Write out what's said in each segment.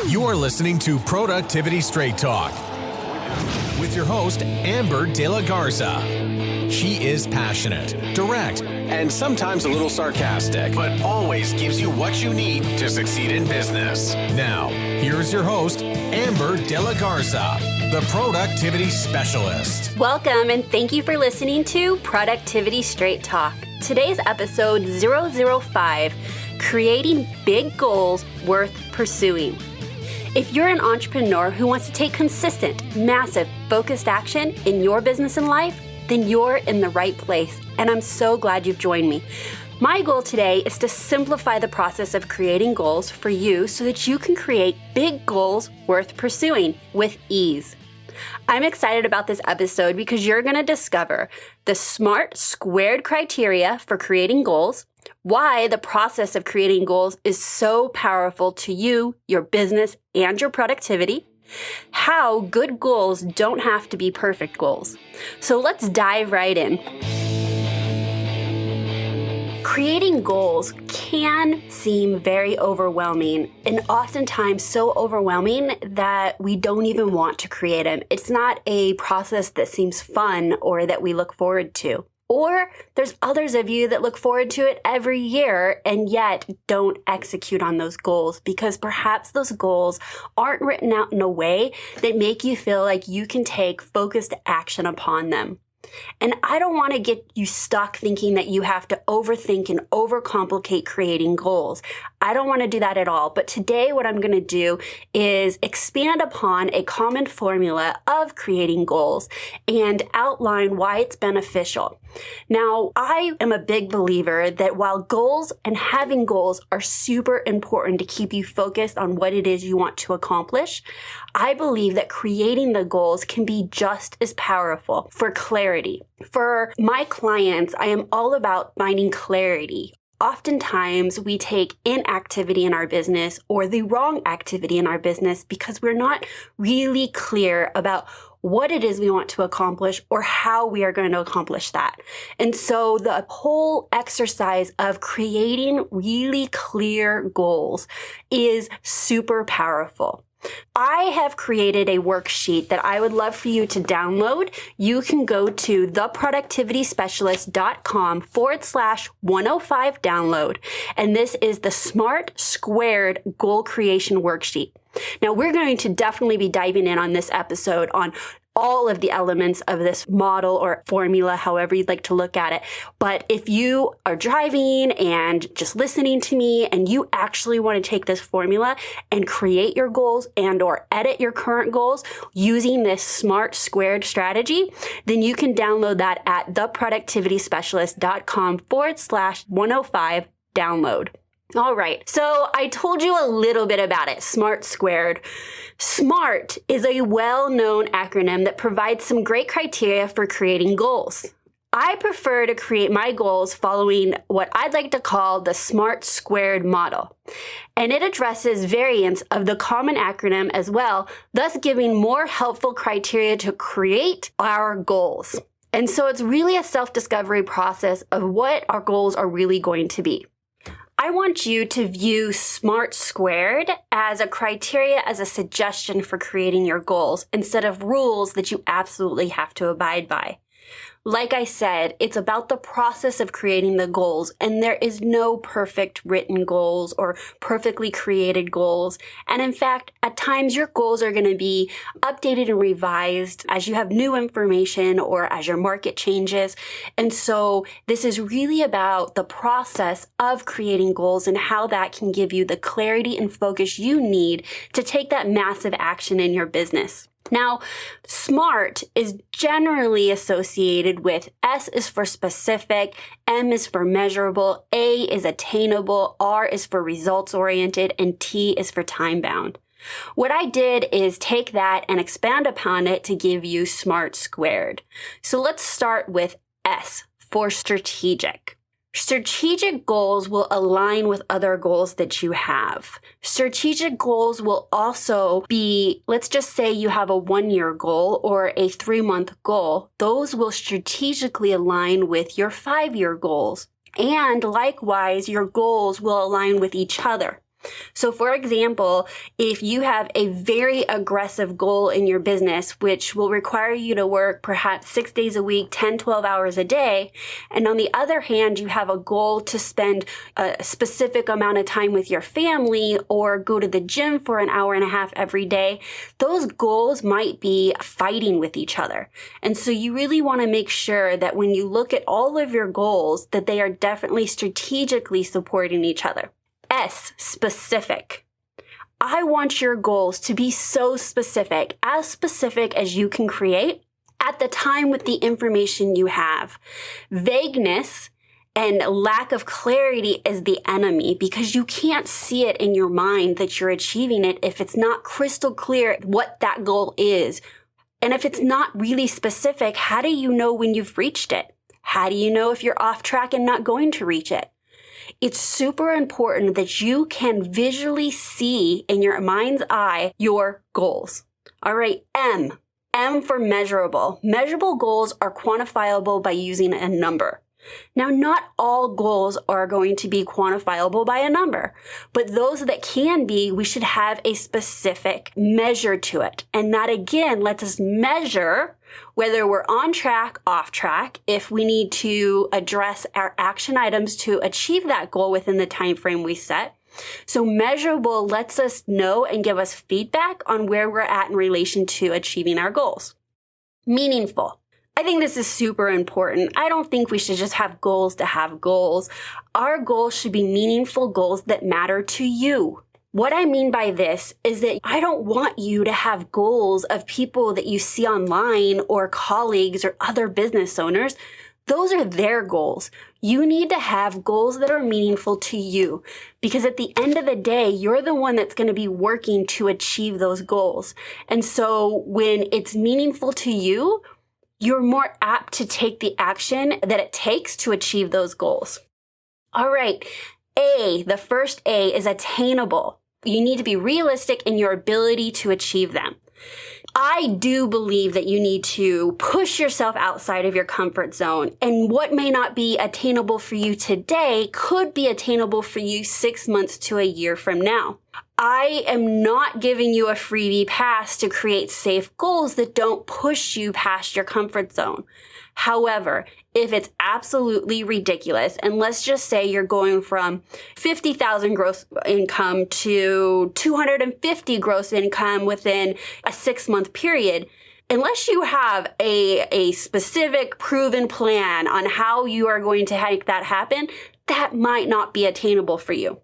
You're listening to Productivity Straight Talk with your host, Amber De La Garza. She is passionate, direct, and sometimes a little sarcastic, but always gives you what you need to succeed in business. Now, here's your host, Amber De La Garza, the Productivity Specialist. Welcome, and thank you for listening to Productivity Straight Talk. Today's episode 005, Creating Big Goals Worth Pursuing. If you're an entrepreneur who wants to take consistent, massive, focused action in your business and life, then you're in the right place, and I'm so glad you've joined me. My goal today is to simplify the process of creating goals for you so that you can create big goals worth pursuing with ease. I'm excited about this episode because you're going to discover the SMART squared criteria for creating goals, why the process of creating goals is so powerful to you, your business, and your productivity, how good goals don't have to be perfect goals. So let's dive right in. Creating goals can seem very overwhelming, and oftentimes so overwhelming that we don't even want to create them. It's not a process that seems fun or that we look forward to. Or there's others of you that look forward to it every year and yet don't execute on those goals because perhaps those goals aren't written out in a way that make you feel like you can take focused action upon them. And I don't want to get you stuck thinking that you have to overthink and overcomplicate creating goals. I don't want to do that at all. But today what I'm going to do is expand upon a common formula of creating goals and outline why it's beneficial. Now, I am a big believer that while goals and having goals are super important to keep you focused on what it is you want to accomplish, I believe that creating the goals can be just as powerful for clarity. For my clients, I am all about finding clarity. Oftentimes, we take inactivity in our business or the wrong activity in our business because we're not really clear about what it is we want to accomplish or how we are going to accomplish that. And so the whole exercise of creating really clear goals is super powerful. I have created a worksheet that I would love for you to download. You can go to theproductivityspecialist.com/105 download. And this is the SMART squared goal creation worksheet. Now, we're going to definitely be diving in on this episode on all of the elements of this model or formula, however you'd like to look at it. But if you are driving and just listening to me and you actually want to take this formula and create your goals and or edit your current goals using this SMART squared strategy, then you can download that at theproductivityspecialist.com/105 download. All right, so I told you a little bit about it, SMART squared. SMART is a well-known acronym that provides some great criteria for creating goals. I prefer to create my goals following what I'd like to call the SMART squared model. And it addresses variants of the common acronym as well, thus giving more helpful criteria to create our goals. And so it's really a self-discovery process of what our goals are really going to be. I want you to view SMART squared as a criteria, as a suggestion for creating your goals instead of rules that you absolutely have to abide by. Like I said, it's about the process of creating the goals, and there is no perfect written goals or perfectly created goals. And in fact, at times your goals are going to be updated and revised as you have new information or as your market changes. And so this is really about the process of creating goals and how that can give you the clarity and focus you need to take that massive action in your business. Now, SMART is generally associated with S is for specific, M is for measurable, A is attainable, R is for results-oriented, and T is for time-bound. What I did is take that and expand upon it to give you SMART squared. So let's start with S for strategic. Strategic goals will align with other goals that you have. Strategic goals will also be, let's just say you have a 1-year goal or a 3-month goal. Those will strategically align with your 5-year goals. And likewise, your goals will align with each other. So for example, if you have a very aggressive goal in your business, which will require you to work perhaps 6 days a week, 10, 12 hours a day, and on the other hand, you have a goal to spend a specific amount of time with your family or go to the gym for an hour and a half every day, those goals might be fighting with each other. And so you really want to make sure that when you look at all of your goals, that they are definitely strategically supporting each other. S, specific. I want your goals to be so specific as you can create at the time with the information you have. Vagueness and lack of clarity is the enemy because you can't see it in your mind that you're achieving it if it's not crystal clear what that goal is. And if it's not really specific, how do you know when you've reached it? How do you know if you're off track and not going to reach it? It's super important that you can visually see in your mind's eye your goals. All right, M. M for measurable. Measurable goals are quantifiable by using a number. Now, not all goals are going to be quantifiable by a number, but those that can be, we should have a specific measure to it. And that again lets us measure whether we're on track, off track, if we need to address our action items to achieve that goal within the time frame we set. So measurable lets us know and give us feedback on where we're at in relation to achieving our goals. Meaningful. I think this is super important. I don't think we should just have goals to have goals. Our goals should be meaningful goals that matter to you. What I mean by this is that I don't want you to have goals of people that you see online or colleagues or other business owners. Those are their goals. You need to have goals that are meaningful to you because at the end of the day, you're the one that's going to be working to achieve those goals. And so when it's meaningful to you, you're more apt to take the action that it takes to achieve those goals. All right. A, the first A is attainable. You need to be realistic in your ability to achieve them. I do believe that you need to push yourself outside of your comfort zone. And what may not be attainable for you today could be attainable for you 6 months to a year from now. I am not giving you a freebie pass to create safe goals that don't push you past your comfort zone. However, if it's absolutely ridiculous, and let's just say you're going from 50,000 gross income to 250 gross income within a 6-month period, unless you have a specific proven plan on how you are going to make that happen, that might not be attainable for you.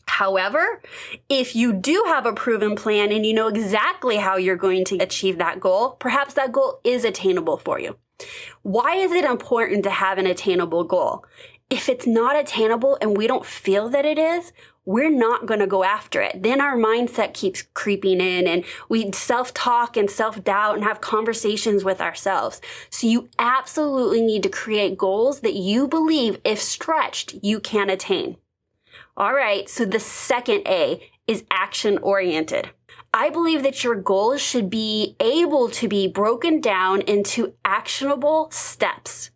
However, if you do have a proven plan and you know exactly how you're going to achieve that goal, perhaps that goal is attainable for you. Why is it important to have an attainable goal? If it's not attainable and we don't feel that it is, we're not going to go after it. Then our mindset keeps creeping in and we self-talk and self-doubt and have conversations with ourselves. So you absolutely need to create goals that you believe, if stretched, you can attain. All right, so the second A is action-oriented. I believe that your goals should be able to be broken down into actionable steps.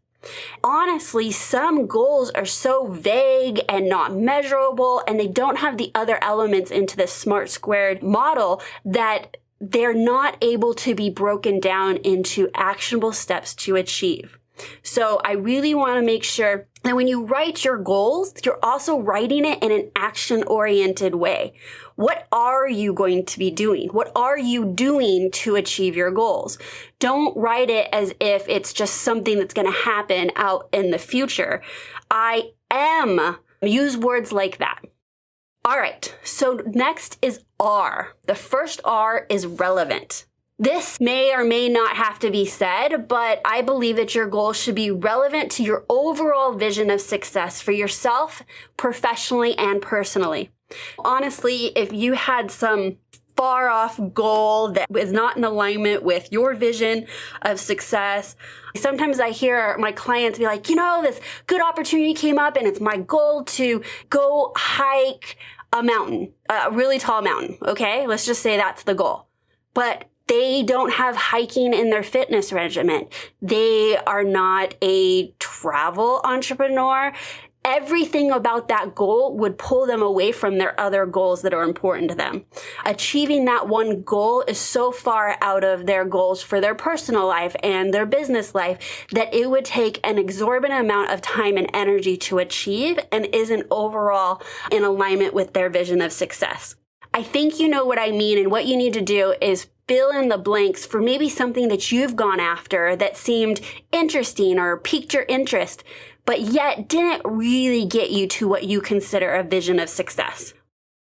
Honestly, some goals are so vague and not measurable, and they don't have the other elements into the SMART squared model that they're not able to be broken down into actionable steps to achieve. So I really want to make sure that when you write your goals, you're also writing it in an action-oriented way. What are you going to be doing? What are you doing to achieve your goals? Don't write it as if it's just something that's going to happen out in the future. I am. Use words like that. All right. So next is R. The first R is relevant. This may or may not have to be said, but I believe that your goals should be relevant to your overall vision of success for yourself, professionally, and personally. Honestly, if you had some far off goal that is not in alignment with your vision of success, sometimes I hear my clients be like, this good opportunity came up and it's my goal to go hike a mountain, a really tall mountain. Okay, let's just say that's the goal. But they don't have hiking in their fitness regimen. They are not a travel entrepreneur. everything about that goal would pull them away from their other goals that are important to them. Achieving that one goal is so far out of their goals for their personal life and their business life that it would take an exorbitant amount of time and energy to achieve and isn't overall in alignment with their vision of success. I think you know what I mean, and what you need to do is fill in the blanks for maybe something that you've gone after that seemed interesting or piqued your interest, but yet didn't really get you to what you consider a vision of success.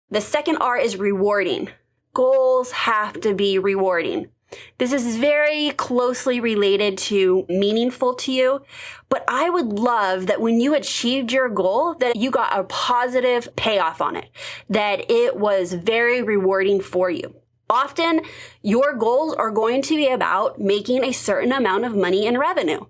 The second R is rewarding. Goals have to be rewarding. This is very closely related to meaningful to you, but I would love that when you achieved your goal, that you got a positive payoff on it, that it was very rewarding for you. Often, your goals are going to be about making a certain amount of money in revenue.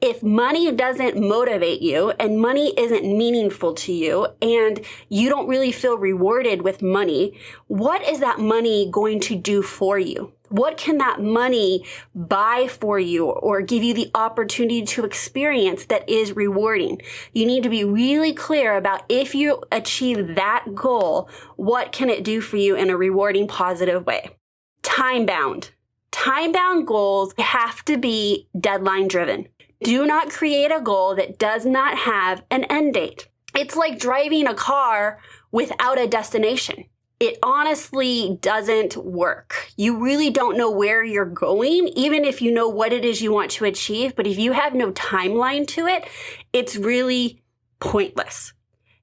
If money doesn't motivate you and money isn't meaningful to you and you don't really feel rewarded with money, what is that money going to do for you? What can that money buy for you or give you the opportunity to experience that is rewarding? You need to be really clear about if you achieve that goal, what can it do for you in a rewarding, positive way? Time-bound. Time-bound goals have to be deadline-driven. Do not create a goal that does not have an end date. It's like driving a car without a destination. It honestly doesn't work. You really don't know where you're going, even if you know what it is you want to achieve. But if you have no timeline to it, it's really pointless.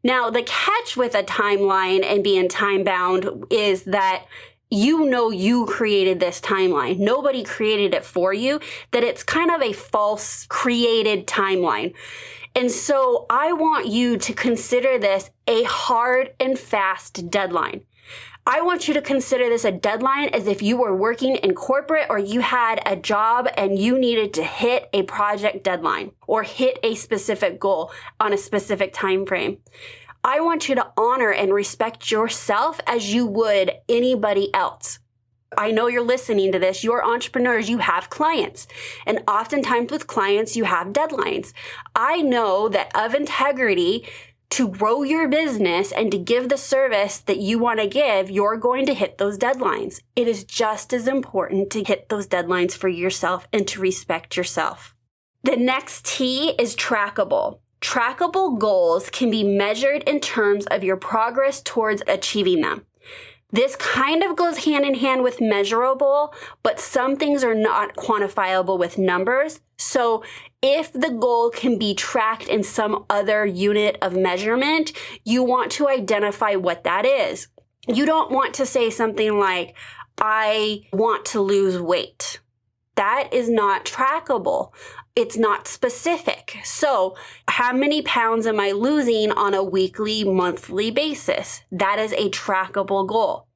Now, the catch with a timeline and being time-bound is that you know you created this timeline. Nobody created it for you, that it's kind of a false created timeline. And so I want you to consider this a hard and fast deadline. I want you to consider this a deadline as if you were working in corporate or you had a job and you needed to hit a project deadline or hit a specific goal on a specific time frame. I want you to honor and respect yourself as you would anybody else. I know you're listening to this. You're entrepreneurs. You have clients. And oftentimes with clients, you have deadlines. I know that of integrity, to grow your business and to give the service that you want to give, you're going to hit those deadlines. It is just as important to hit those deadlines for yourself and to respect yourself. The next T is trackable. Trackable goals can be measured in terms of your progress towards achieving them. This kind of goes hand in hand with measurable, but some things are not quantifiable with numbers. So if the goal can be tracked in some other unit of measurement, you want to identify what that is. You don't want to say something like, I want to lose weight. That is not trackable. It's not specific. So how many pounds am I losing on a weekly, monthly basis? That is a trackable goal.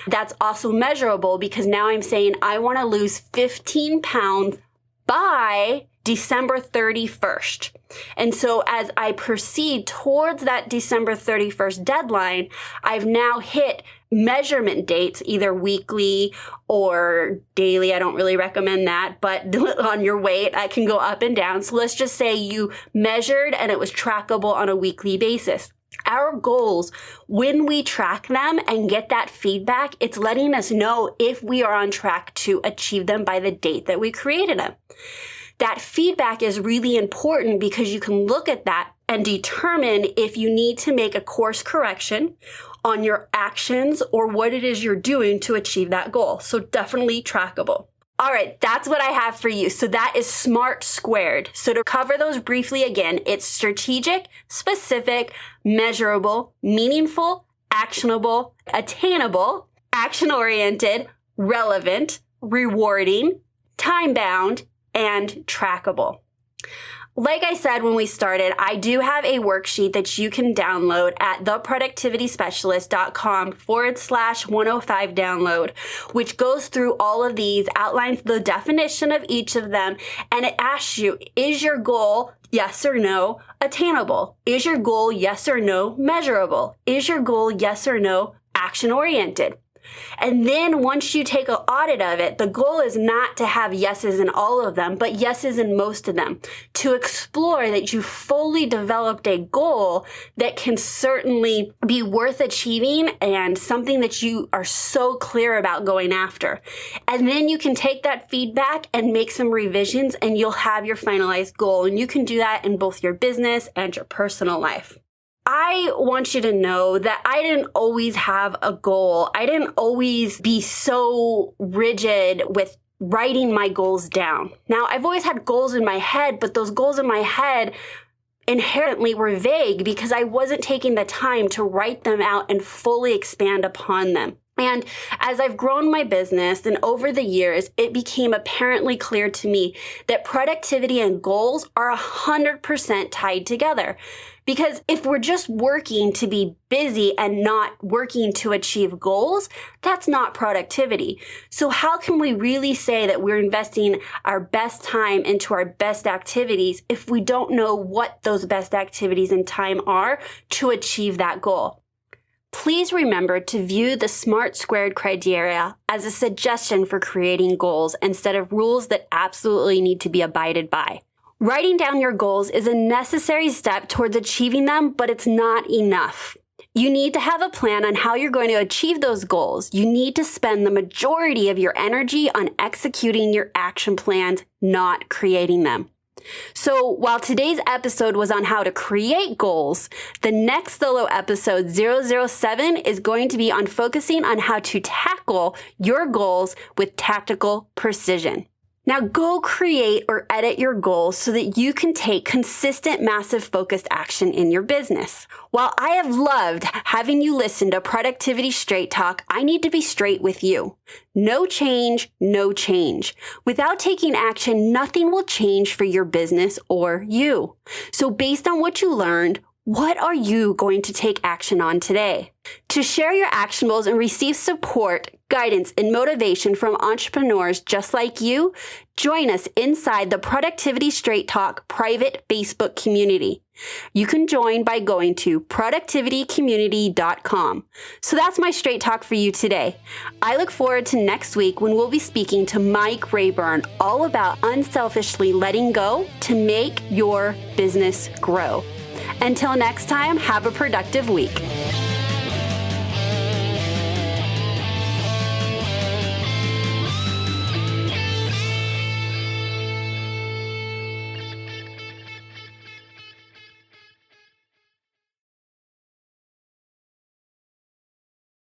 That's also measurable because now I'm saying I want to lose 15 pounds by December 31st. And so as I proceed towards that December 31st deadline, I've now hit measurement dates, either weekly or daily. I don't really recommend that, but on your weight, I can go up and down. So let's just say you measured and it was trackable on a weekly basis. Our goals, when we track them and get that feedback, it's letting us know if we are on track to achieve them by the date that we created them. That feedback is really important because you can look at that and determine if you need to make a course correction on your actions or what it is you're doing to achieve that goal. So definitely trackable. All right, that's what I have for you. So that is SMART squared. So to cover those briefly again, it's strategic, specific, measurable, meaningful, actionable, attainable, action-oriented, relevant, rewarding, time-bound, and trackable. Like I said when we started, I do have a worksheet that you can download at theproductivityspecialist.com/105 download, which goes through all of these, outlines the definition of each of them, and it asks you, is your goal, yes or no, attainable? Is your goal, yes or no, measurable? Is your goal, yes or no, action-oriented? And then once you take an audit of it, the goal is not to have yeses in all of them, but yeses in most of them. To explore that you fully developed a goal that can certainly be worth achieving and something that you are so clear about going after. And then you can take that feedback and make some revisions and you'll have your finalized goal. And you can do that in both your business and your personal life. I want you to know that I didn't always have a goal. I didn't always be so rigid with writing my goals down. Now, I've always had goals in my head, but those goals in my head inherently were vague because I wasn't taking the time to write them out and fully expand upon them. And as I've grown my business and over the years, it became apparently clear to me that productivity and goals are 100% tied together. Because if we're just working to be busy and not working to achieve goals, that's not productivity. So how can we really say that we're investing our best time into our best activities if we don't know what those best activities and time are to achieve that goal? Please remember to view the SMART squared criteria as a suggestion for creating goals instead of rules that absolutely need to be abided by. Writing down your goals is a necessary step towards achieving them, but it's not enough. You need to have a plan on how you're going to achieve those goals. You need to spend the majority of your energy on executing your action plans, not creating them. So while today's episode was on how to create goals, the next solo episode 007 is going to be on focusing on how to tackle your goals with tactical precision. Now go create or edit your goals so that you can take consistent, massive, focused action in your business. While I have loved having you listen to Productivity Straight Talk, I need to be straight with you. No change, no change. Without taking action, nothing will change for your business or you. So based on what you learned, what are you going to take action on today? To share your actionables and receive support, guidance, and motivation from entrepreneurs just like you, join us inside the Productivity Straight Talk private Facebook community. You can join by going to productivitycommunity.com. So that's my straight talk for you today. I look forward to next week when we'll be speaking to Mike Rayburn all about unselfishly letting go to make your business grow. Until next time, have a productive week.